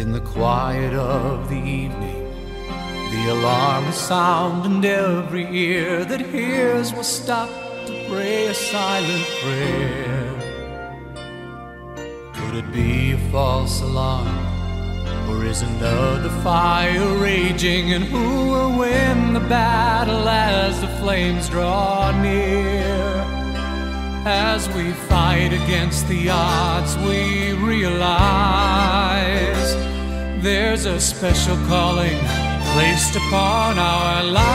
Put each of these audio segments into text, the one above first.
In the quiet of the evening, the alarm will sound, and every ear that hears will stop to pray a silent prayer. Could it be a false alarm, or is another fire raging? And who will win the battle as the flames draw near? As we fight against the odds, we realize there's a special calling placed upon our lives.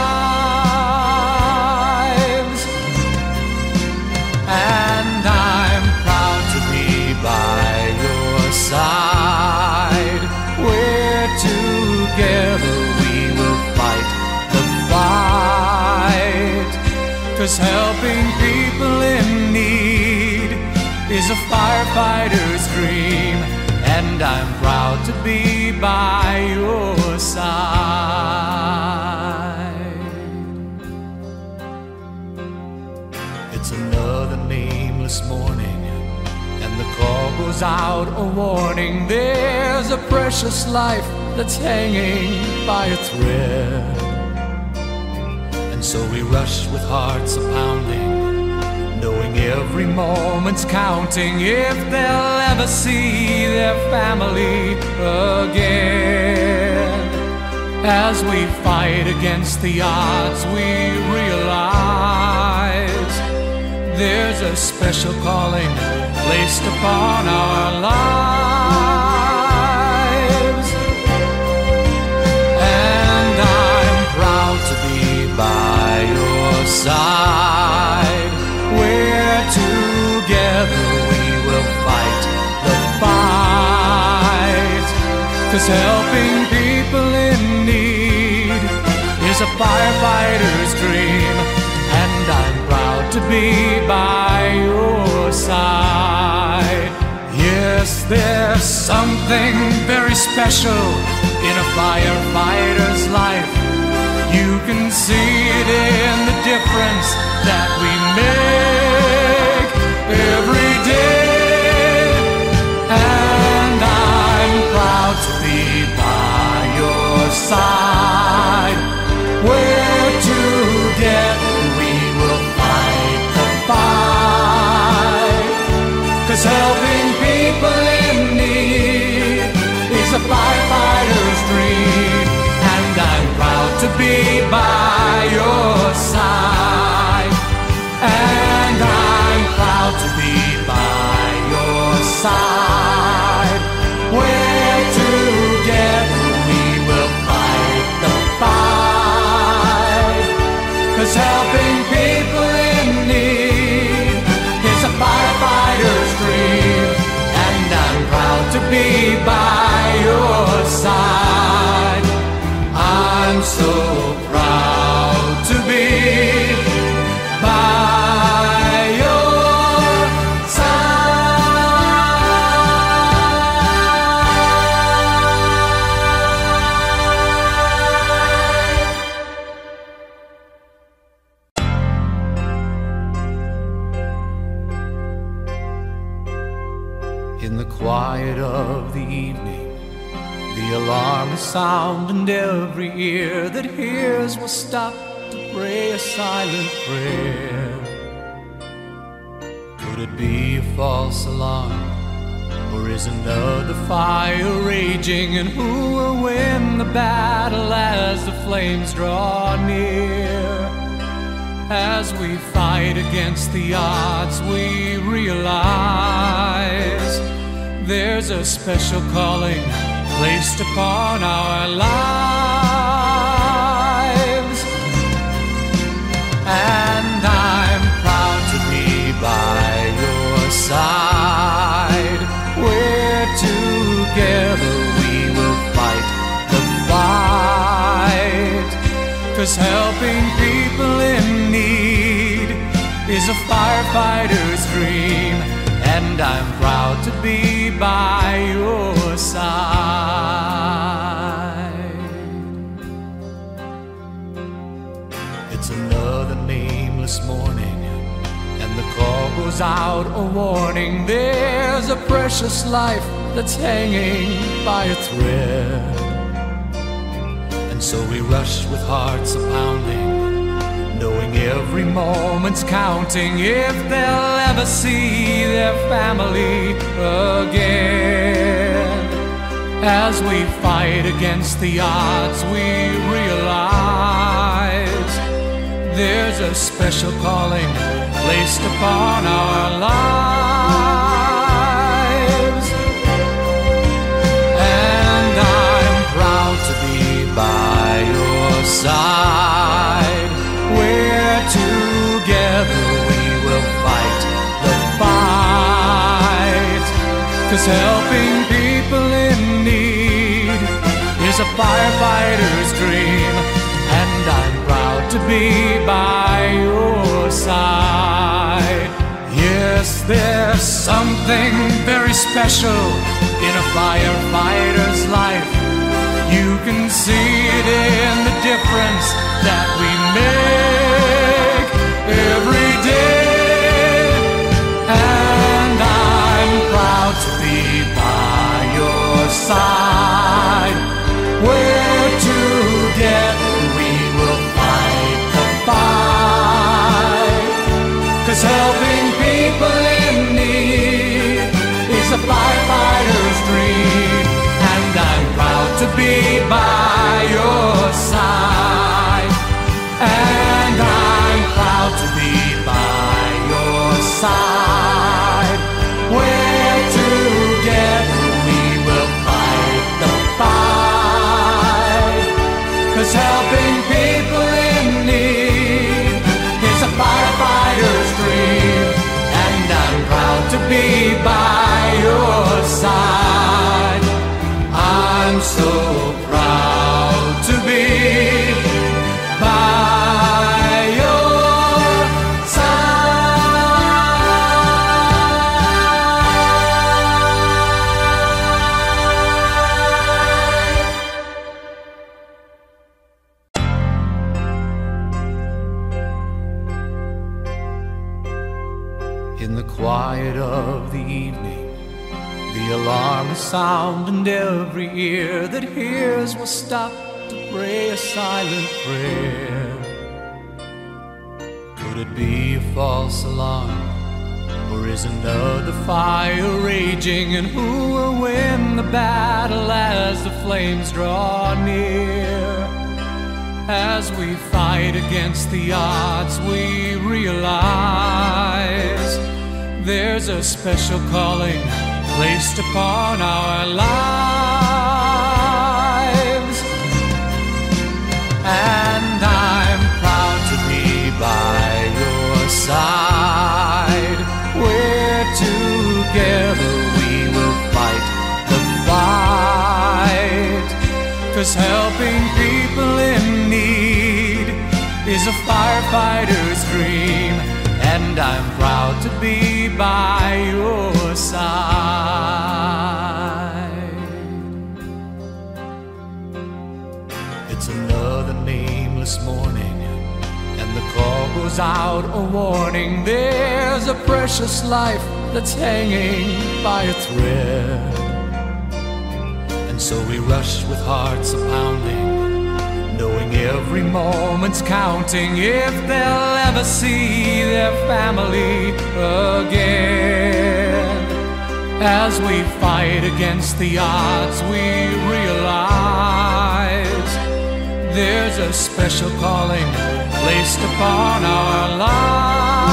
And I'm proud to be by your side, where together we will fight the fight. 'Cause helping people in need is a firefighter's dream, and I'm proud to be by your side. It's another nameless morning, and the call goes out a warning. There's a precious life that's hanging by a thread. And so we rush with hearts a-pounding, knowing every moment's counting, if they'll ever see their family again. As we fight against the odds, we realize there's a special calling placed upon our lives. And I'm proud to be by your side, where together we will fight the fight. 'Cause helping people in need is a firefighter's dream, and I'm proud to be by your side. Yes, there's something very special in a firefighter's life. You can see it in the difference that we make every day. And I'm proud to be by your side, where together we will fight the fight. 'Cause helping people in need is a firefighter's dream, and I'm proud to be by your side. And I'm proud to be by your side, where together we will fight the fight. 'Cause helping people in need is a firefighter's dream, and I'm proud to be by your side. I'm so proud to be by your side. In the quiet of the evening, the alarm will sound, and every ear that hears will stop to pray a silent prayer. Could it be a false alarm, or is another fire raging? And who will win the battle as the flames draw near? As we fight against the odds, we realize there's a special calling placed upon our lives. And I'm proud to be by your side, where together we will fight the fight. 'Cause helping people in need is a firefighter's dream, and I'm proud to be by your side. It's another nameless morning, and the call goes out a warning. There's a precious life that's hanging by a thread. And so we rush with hearts a-pounding, knowing every moment's counting if they'll ever see their family again. As we fight against the odds, we realize there's a special calling placed upon our lives. And I'm proud to be by your side, where together we will fight the fight. 'Cause helping people in need is a firefighter's dream, and I'm proud to be by your side. Yes, there's something very special in a firefighter's life. You can see it in the difference that we make every day. And I'm proud to be by your side, where together we will fight the fight. 'Cause helping people in need is a firefighter's dream, and I'm proud to be by your side. And I'm proud to be by your side, where together we will fight the fight. 'Cause helping people in need is a firefighter's dream, and I'm proud to be by your side. I'm so proud to be by your side. In the quiet of the evening, the alarm will sound, and every ear that hears will stop to pray a silent prayer. Could it be a false alarm, or is another fire raging? And who will win the battle as the flames draw near? As we fight against the odds, we realize there's a special calling placed upon our lives. And I'm proud to be by your side, where together we will fight the fight. 'Cause helping people in need is a firefighter's dream, and I'm proud to be by your side. It's another nameless morning, and the call goes out a warning. There's a precious life that's hanging by a thread. And so we rush with hearts a-pounding, knowing every moment's counting if they'll ever see their family again. As we fight against the odds, we realize there's a special calling placed upon our lives.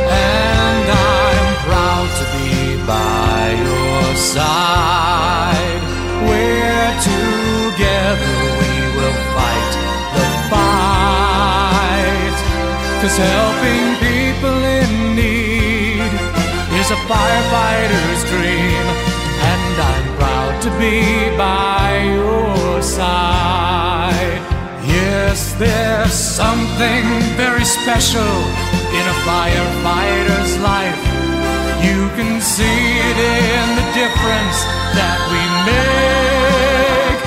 And I'm proud to be by your side, where together we will fight the fight. 'Cause helping people in need is a firefighter's dream, and I'm proud to be by your side. Yes, there's something very special in a firefighter's life. You can see it in the difference that we make